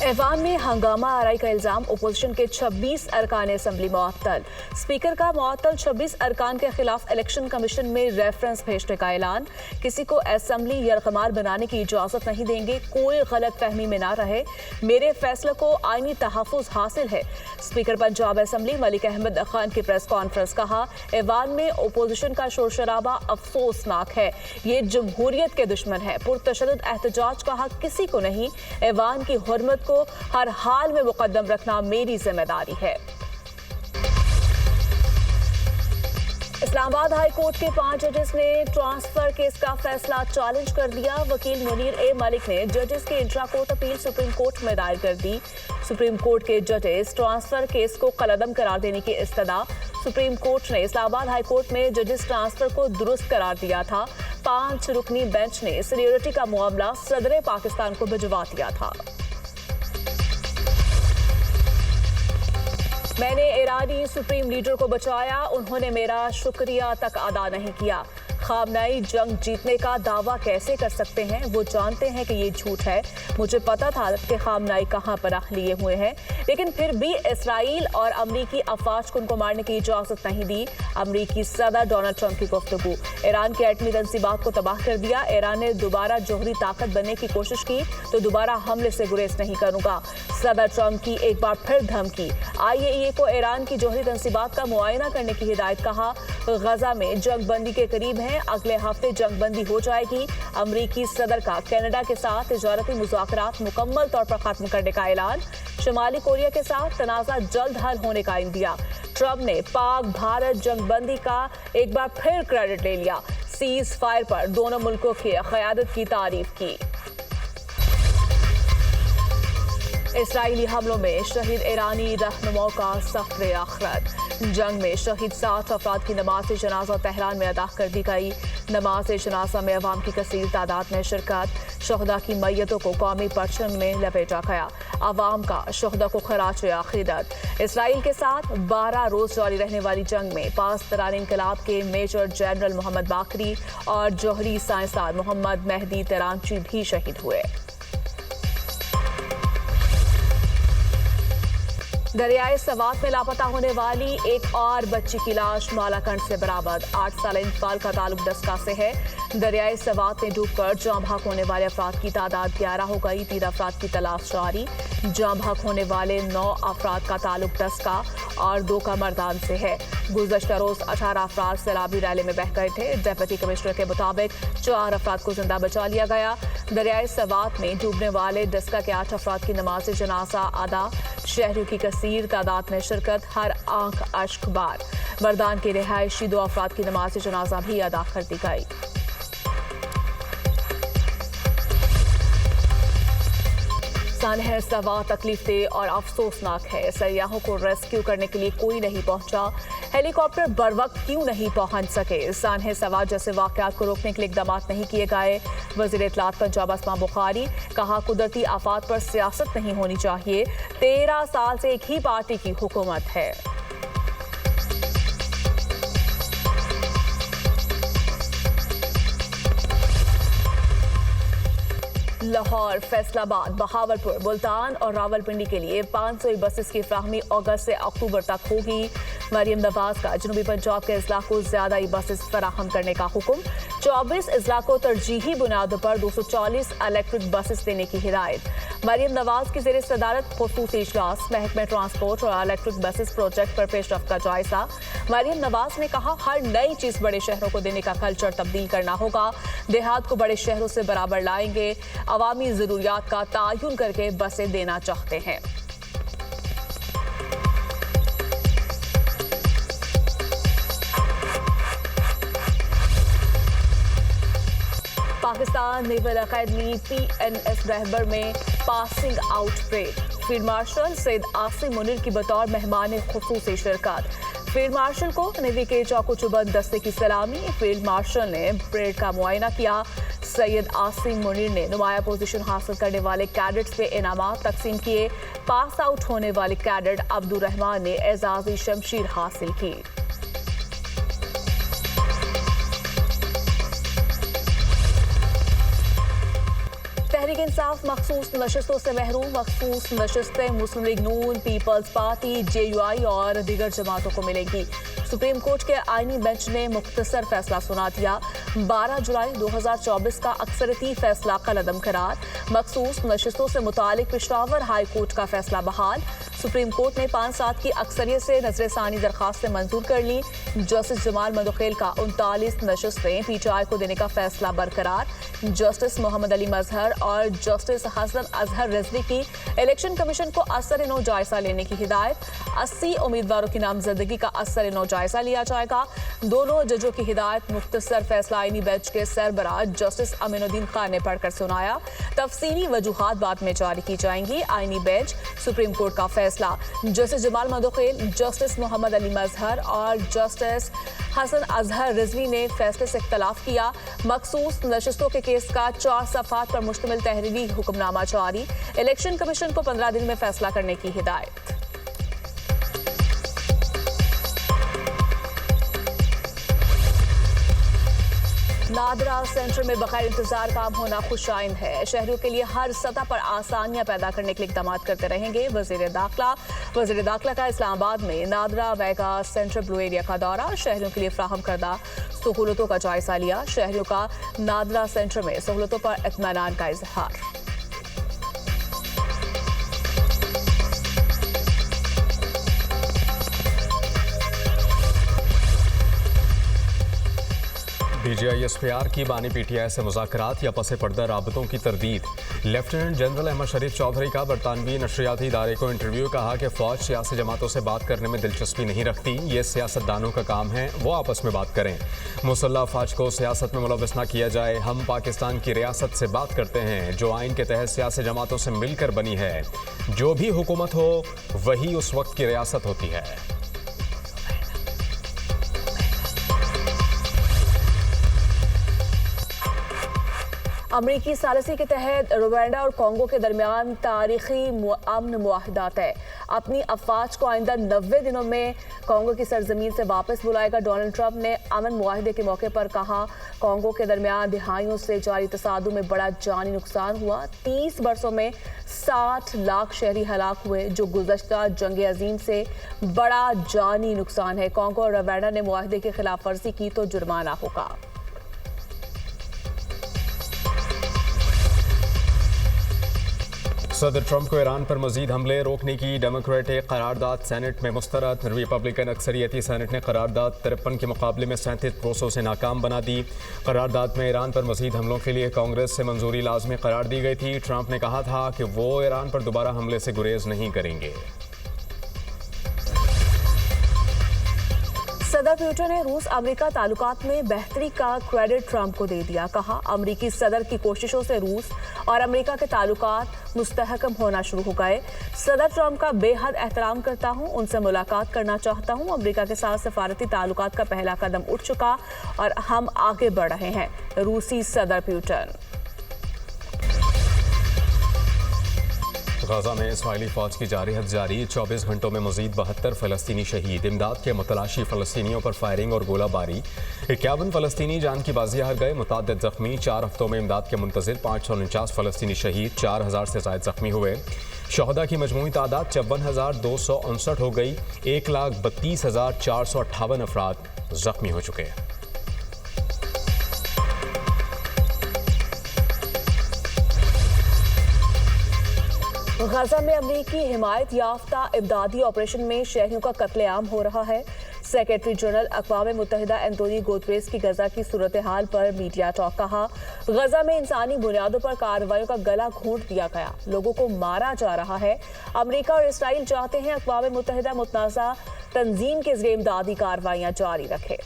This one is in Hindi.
ऐवान में हंगामा आराई का इल्जाम, अपोजिशन के 26 अरकान असम्बली मुअत्तल। स्पीकर का मुअत्तल 26 अरकान के खिलाफ इलेक्शन कमीशन में रेफरेंस भेजने का ऐलान। किसी को असम्बली यरगमार बनाने की इजाजत नहीं देंगे, कोई गलत फहमी में ना रहे, मेरे फैसले को आईनी तहफ़्फ़ुज़ हासिल है। स्पीकर पंजाब असम्बली मलिक अहमद खान की प्रेस कॉन्फ्रेंस, कहा ऐवान में अपोजिशन का शोर शराबा अफसोसनाक है, ये जमहूरियत के दुश्मन है। पुरतशद्दुद एहतजाज, कहा किसी को नहीं, ऐवान की हुर्मत को हर हाल में मुकद्दम रखना मेरी जिम्मेदारी है। इस्लामाबाद हाई कोर्ट के 5 जजेस ने ट्रांसफर केस का फैसला चैलेंज कर दिया। वकील मुनीर ए मलिक ने जजेस के intra court appeal supreme court में दायर कर दी। सुप्रीम कोर्ट के जजेस ट्रांसफर केस को कलअदम करार देने की इस्तदा। सुप्रीम कोर्ट ने इस्लामाबाद हाई कोर्ट में जजेस ट्रांसफर को दुरुस्त करार दिया था। 5 रुकनी बेंच ने सीनियरिटी का मामला सदर पाकिस्तान को भिजवा दिया था। मैंने ईरानी सुप्रीम लीडर को बचाया, उन्होंने मेरा शुक्रिया तक अदा नहीं किया। खामनाई जंग जीतने का दावा कैसे कर सकते हैं, वो जानते हैं कि ये झूठ है। मुझे पता था कि खामनाई कहाँ पनाह लिए हुए हैं, लेकिन फिर भी इसराइल और अमरीकी अफवाज को उनको मारने की इजाजत नहीं दी। अमरीकी सदर डोनाल्ड ट्रंप की गुफ्तगू, ईरान के एटमी तंसीबात को तबाह कर दिया। ईरान ने दोबारा जोहरी ताकत बनने की कोशिश की तो दोबारा हमले से गुरेज नहीं करूंगा। सदर ट्रंप की एक बार फिर धमकी। IAEA को ईरान की जोहरी तंसीबात का मुआयना करने की हिदायत, कहा गजा में जंग बंदी के करीब है, अगले हफ्ते जंग बंदी हो जाएगी। अमरीकी सदर का कनाडा के साथ तिजारती मुज़ाकरात मुकम्मल तौर पर खत्म करने का ऐलान। शुमाली कोरिया के साथ तनाज़ा जल्द हल होने का इंदिया। ट्रंप ने पाक भारत जंग बंदी का एक बार फिर क्रेडिट ले लिया। सीज फायर पर दोनों मुल्कों की क़यादत की तारीफ की। इसराइली हमलों में शहीद ईरानी रहनुमाओं का सफ़र आखिरत। जंग में शहीद 60 अफराद की नमाज जनाजा तेहरान में अदा कर दी गई। नमाज जनाजा में अवाम की कसीर तादाद में शिरकत। शहदा की मैयतों को कौमी परचम में लपेटा गया। अवाम का शहदा को खराज अक़ीदत। इसराइल के साथ 12 रोज जारी रहने वाली जंग में पाकिस्तानी इनकलाब के मेजर जनरल मोहम्मद बाकरी और जौहरी साइंसदान मोहम्मद मेहदी तरांची भी शहीद हुए। दरियाए सवात में लापता होने वाली एक और बच्ची की लाश मालाकंड से बरामद। 8 साल इंतकाल का ताल्लुक डस्का से है। दरियाए सवात में डूबकर जाँ भाग होने वाले अफराद की तादाद 11 हो गई। 3 अफराद की तलाश जारी। जाँ भाग होने वाले 9 अफराद का ताल्लुक डस्का और 2 का मर्दान से है। गुज़श्ता रोज 18 अफराद सैलाबी रैली में बह गए थे। डिप्टी कमिश्नर के मुताबिक 4 अफराद को जिंदा बचा लिया गया। दरियाए सवात में डूबने वाले डस्का के 8 अफराद की नमाज जनाजा अदा। शहरों की कसीर तादाद में शिरकत, हर आंख अश्क बार। मर्दान के रिहायशी 2 अफराद की नमाज जनाजा भी अदा कर दी गई। सानह सवा तकलीफदेह और अफसोसनाक है। सयाहों को रेस्क्यू करने के लिए कोई नहीं पहुंचा। हेलीकॉप्टर बर वक्त क्यों नहीं पहुंच सके। सानह सवा जैसे वाकयात को रोकने के लिए इकदाम नहीं किए गए। वज़ीर इत्तलात पंजाब अस्मा बुखारी, कहा कुदरती आफात पर सियासत नहीं होनी चाहिए। 13 साल से एक ही पार्टी की हुकूमत है। लाहौर, फैसलाबाद, बहावलपुर, मुल्तान और रावलपिंडी के लिए 500 बसेस की फ्राहमी अगस्त से अक्टूबर तक होगी। मरियम नवाज का जनूबी पंजाब के अजला को ज्यादा ही बसेस फराहम करने का हुक्म। 24 अजला को तरजीही बुनियादों पर 240 इलेक्ट्रिक बसेस देने की हिदायत। मरियम नवाज की ज़ेरे सदारत खुसूसी इजलास। महकमे ट्रांसपोर्ट और इलेक्ट्रिक बसेस प्रोजेक्ट पर पेशरफ्त का जायजा। मरियम नवाज ने कहा हर नई चीज बड़े शहरों को देने का कल्चर तब्दील करना होगा। देहात को बड़े शहरों से बराबर लाएंगे। अवामी जरूरियात का तायुन करके बसें देना चाहते हैं। पाकिस्तान नेवल अकेडमी PNS रहबर में passing out parade. Field marshal Syed Asim Munir की बतौर मेहमान खुसूसी शिरकत। फील्ड मार्शल को नेवी के चौको चुबंद दस्ते की सलामी। फील्ड मार्शल ने परेड का मुआयना किया। सैयद आसिम मुनीर ने नुमाया पोजीशन हासिल करने वाले कैडेट्स पे इनामात तकसीम किए। पास आउट होने वाले कैडेट अब्दुल रहमान ने एजाजी शमशीर हासिल की। तहरीक इंसाफ मखसूस नशिस्तों से महरूम। मखसूस नशिस्तें मुस्लिम लीग नून, पीपल्स पार्टी, JUI और दीगर जमातों को मिलेंगी। सुप्रीम कोर्ट के आईनी बेंच ने मुख्तसर फैसला सुना दिया। 12 जुलाई 2024 का अक्सरती फैसला कलअदम करार। मखसूस नशिस्तों से मुतालिक पेशावर हाई कोर्ट का फैसला बहाल। सुप्रीम कोर्ट ने 5-7 की अक्सरियत से नजरसानी दरखास्तें मंजूर कर ली। जस्टिस जमाल मंदोखेल का 39 नशिस्तें PTI को देने का फैसला बरकरार। जस्टिस मोहम्मद अली मजहर और जस्टिस हसन अजहर रिजवी की इलेक्शन कमीशन को असर-ए-नौ जायजा लेने की हिदायत। 80 उम्मीदवारों की नामजदगी का असर-ए-नौ जायजा लिया जाएगा। दोनों जजों की हिदायत मुख्तसर फैसला आईनी बेंच के सरबराह जस्टिस अमीनुद्दीन खान ने पढ़कर सुनाया। तफसीली वजूहात बाद में जारी की जाएंगी। आईनी बेंच सुप्रीम कोर्ट का फैसला। जस्टिस जमाल मंदोखेल, जस्टिस मोहम्मद अली मजहर और जस्टिस हसन अजहर रिजवी ने फैसले से इख्तलाफ किया। मखसूस नशिस्तों के केस का 4 सफ़हात पर मुश्तमिल तहरीरी हुक्मनामा जारी। इलेक्शन कमीशन को 15 दिन में फैसला करने की हिदायत। नादरा सेंटर में बगैर इंतजार काम होना खुशाइन है। शहरियों के लिए हर सतह पर आसानियां पैदा करने के लिए इक़दाम करते रहेंगे। वज़ीर दाखिला का इस्लामाबाद में नादरा वेगा सेंटर ब्लू एरिया का दौरा। शहरियों के लिए फ्राहम करदा सहूलतों का जायजा लिया। शहरियों का नादरा सेंटर में सहूलतों पर इत्मीनान का इजहार। DGI-SPR की बानी PTI से मुज़ाकरात या पसे पर्दा राबतों की तरदीद। लेफ्टिनेंट जनरल अहमद शरीफ चौधरी का बरतानवी नशरियाती इदारे को इंटरव्यू। कहा कि फ़ौज सियासी जमातों से बात करने में दिलचस्पी नहीं रखती। ये सियासतदानों का काम है, वो आपस में बात करें। मुसल्लह फ़ौज को सियासत में मुलव्वस न किया जाए। हम पाकिस्तान की रियासत से बात करते हैं जो आइन के तहत सियासी जमातों से मिलकर बनी है। जो भी हुकूमत हो वही उस वक्त की रियासत होती है। अमरीकी सालिसी के तहत रुवांडा और कांगो के दरमियान तारीखी अमन मुआहदा तय। अपनी अफवाज को आइंदा 90 दिनों में कांगो की सरजमीन से वापस बुलाएगा। डोनाल्ड ट्रंप ने अमन मुआहदे के मौके पर कहा, कांगो के दरमियान दिहाइयों से जारी तसादुम में बड़ा जानी नुकसान हुआ। 30 बरसों में 60 लाख शहरी हलाक हुए, जो गुज़श्ता जंग अजीम से बड़ा जानी नुकसान है। कांगो और रुवांडा ने मुआहदे की खिलाफ वर्जी की तो जुर्माना होगा। सदर ट्रंप को ईरान पर मजीद हमले रोकने की डेमोक्रेटिक करारदाद सेनेट में मुस्तरद। रिपब्लिकन अक्सरियती सेनेट ने करारदाद 53 के मुकाबले में 37 वोटों से नाकाम बना दी। करारदाद में ईरान पर मजीद हमलों के लिए कांग्रेस से मंजूरी लाजमी करार दी गई थी। ट्रंप ने कहा था कि वो ईरान पर दोबारा हमले से गुरेज नहीं करेंगे। सदर पुतिन ने रूस अमेरिका ताल्लुकात में बेहतरी का क्रेडिट ट्रंप को दे दिया। कहा, अमेरिकी सदर की कोशिशों से रूस और अमेरिका के ताल्लुकात मुस्तहकम होना शुरू हो गए। सदर ट्रंप का बेहद एहतराम करता हूं, उनसे मुलाकात करना चाहता हूं। अमेरिका के साथ सफारती ताल्लुकात का पहला कदम उठ चुका और हम आगे बढ़ रहे हैं। रूसी सदर पुतिन। गाजा में इस्राइली फौज की जारहत जारी। 24 घंटों में मजीद 72 फलस्तीनी शहीद। इमदाद के मुतलाशी फलस्तीनियों पर फायरिंग और गोलाबारी। 51 फलस्तीनी जान की बाजी हार गए। मुतादिद जख्मी। 4 हफ्तों में इमदाद के मुंतजिर 549 फलस्तीनी शहीद। 4000 से ज़ायद जख्मी हुए। शहदा की मजमूई तादाद 54,259 हो गई। 1,32,458 अफराद जख्मी हो चुके हैं। गाजा में अमेरिकी हिमायत याफ्ता इमदादी ऑपरेशन में शहरियों का कत्लेआम हो रहा है। सेक्रेटरी जनरल अक़वाम मुत्तहिदा एंटोनियो गुतेरेस की गजा की सूरत हाल पर मीडिया टॉक। कहा, गजा में इंसानी बुनियादों पर कार्रवाइयों का गला घोंट दिया गया, लोगों को मारा जा रहा है। अमेरिका और इसराइल चाहते हैं अक़वाम मुत्तहिदा मुतनाज़ा तंजीम के ज़रिए इमदादी कार्रवाइयाँ जारी रखे।